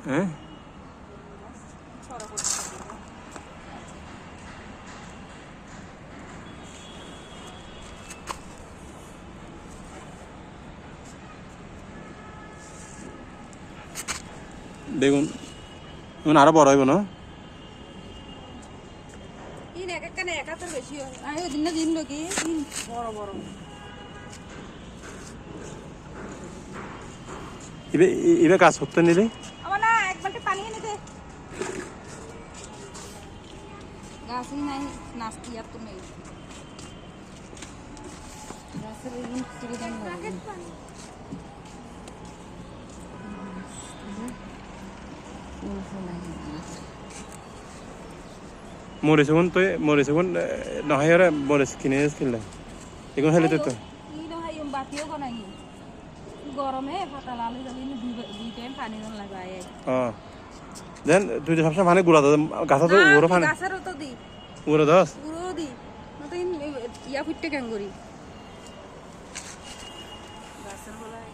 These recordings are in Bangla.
হ্যাঁ বেগুন এখন আরো বড় হইব না এবার কাজ করতে নিলে মরিচ এখন তো মরিচ এখন নহয় আর মরিচ কিনে কিনলে এখন হেলে তো গরমে ফাটা লাল যাবি দুই টাইম পানি দন লাগায় দেন তুই তো সবসময় পানি গুড়া গাছা তো ওরও পানি গাছেরও তো দি ওরও দস পুরো দি নতুন ইয়া ফুটতে কেন করি গাছের বলাই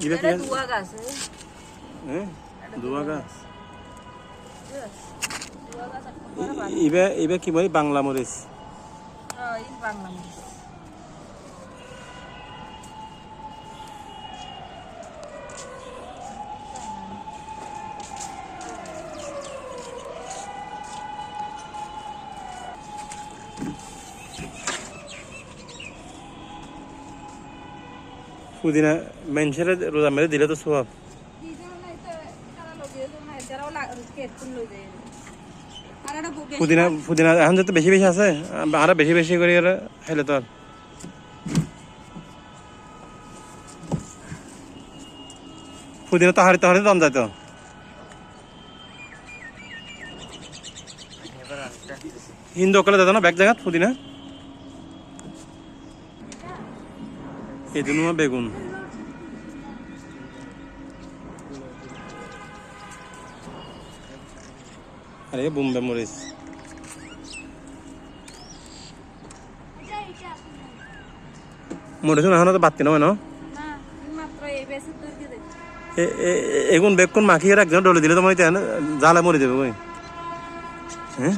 এটা দুয়া গাছ হ্যাঁ দুয়া গাছ দুয়া গাছ ইবে কি বই বাংলা মরিচ এই বাংলা মরিচ পুদিনা মানুষের রোজা মেরে দিলে তো সব পুদিনা পুদিনা এখন যত বেশি বেশি আছে আরো বেশি বেশি করে খাইলে তো পুদিনা তাহারি তাহারি দাম যায় তো হিন্দু কলে দাদা না ব্যাগ জায়গা পুদিনা এই জন্য বেগুন আরে বোম্বে মরিচ মরিচ না তো বাতি নয় না এগুন বেগুন মাখিয়ে রাখছে ডলে দিলে তো মনে জালে মরে যাবে ওই হ্যাঁ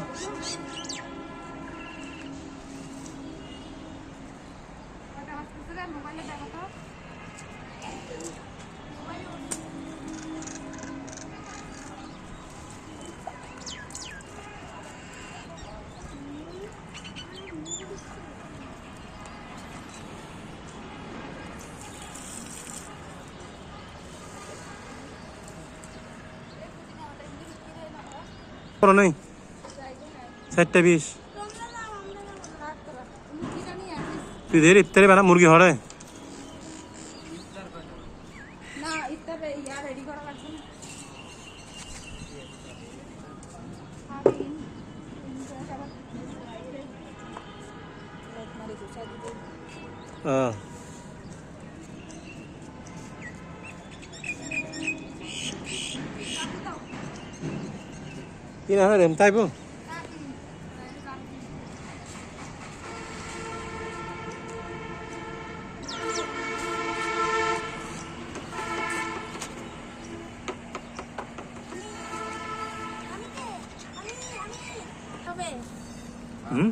নেই 4:20 তুই ধীরে ইফতারে বানা মুরগি হরে না ইফতারে ইয়া রেডি করা লাগছে না কি না রেম তাইবো হুম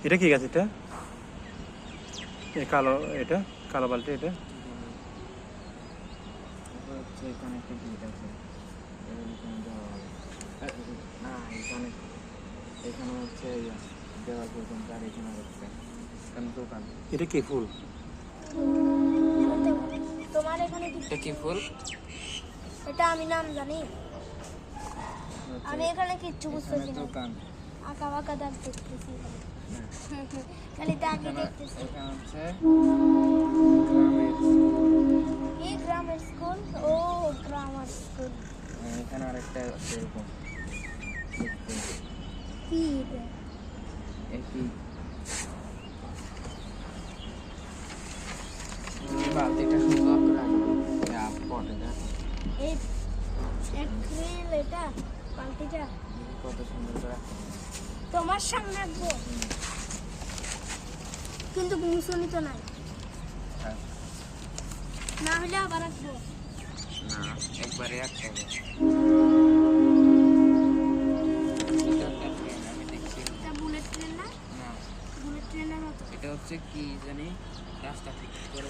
এটা কি গাছ এটা কালো এটা কালো বালতি এটা এখানে একটা গিট আছে না এখানে হচ্ছে দেওয়া পর্যন্ত আর এখানে হচ্ছে দোকান এটা কি ফুল তোমার এখানে এটা কি ফুল এটা আমি নাম জানি আমি এখানে কিচ্ছু বুঝতেছি না দোকান আঁকা বাঁকা দাগ দেখতেছি খালি দাগই দেখতেছি এখানে হচ্ছে এই গ্রামের স্কুল ও গ্রামার স্কুল এখানে আরেকটা আছে এরকম কি এটা একই বালতিটা সুন্দর করে রাখবো পটে দেখো এই এক রিল এটা বালতিটা কত সুন্দর করে রাখবো। তোমার সামনে রাখবো কিন্তু মুসুনি তো নাই হ্যাঁ। না হলে আবার রাখবো না একবারে রাখতে হবে। আমি দেখছি এটা বুলেট ট্রেন না না বুলেট ট্রেনের মতো এটা হচ্ছে কি জানি রাস্তা ঠিক করে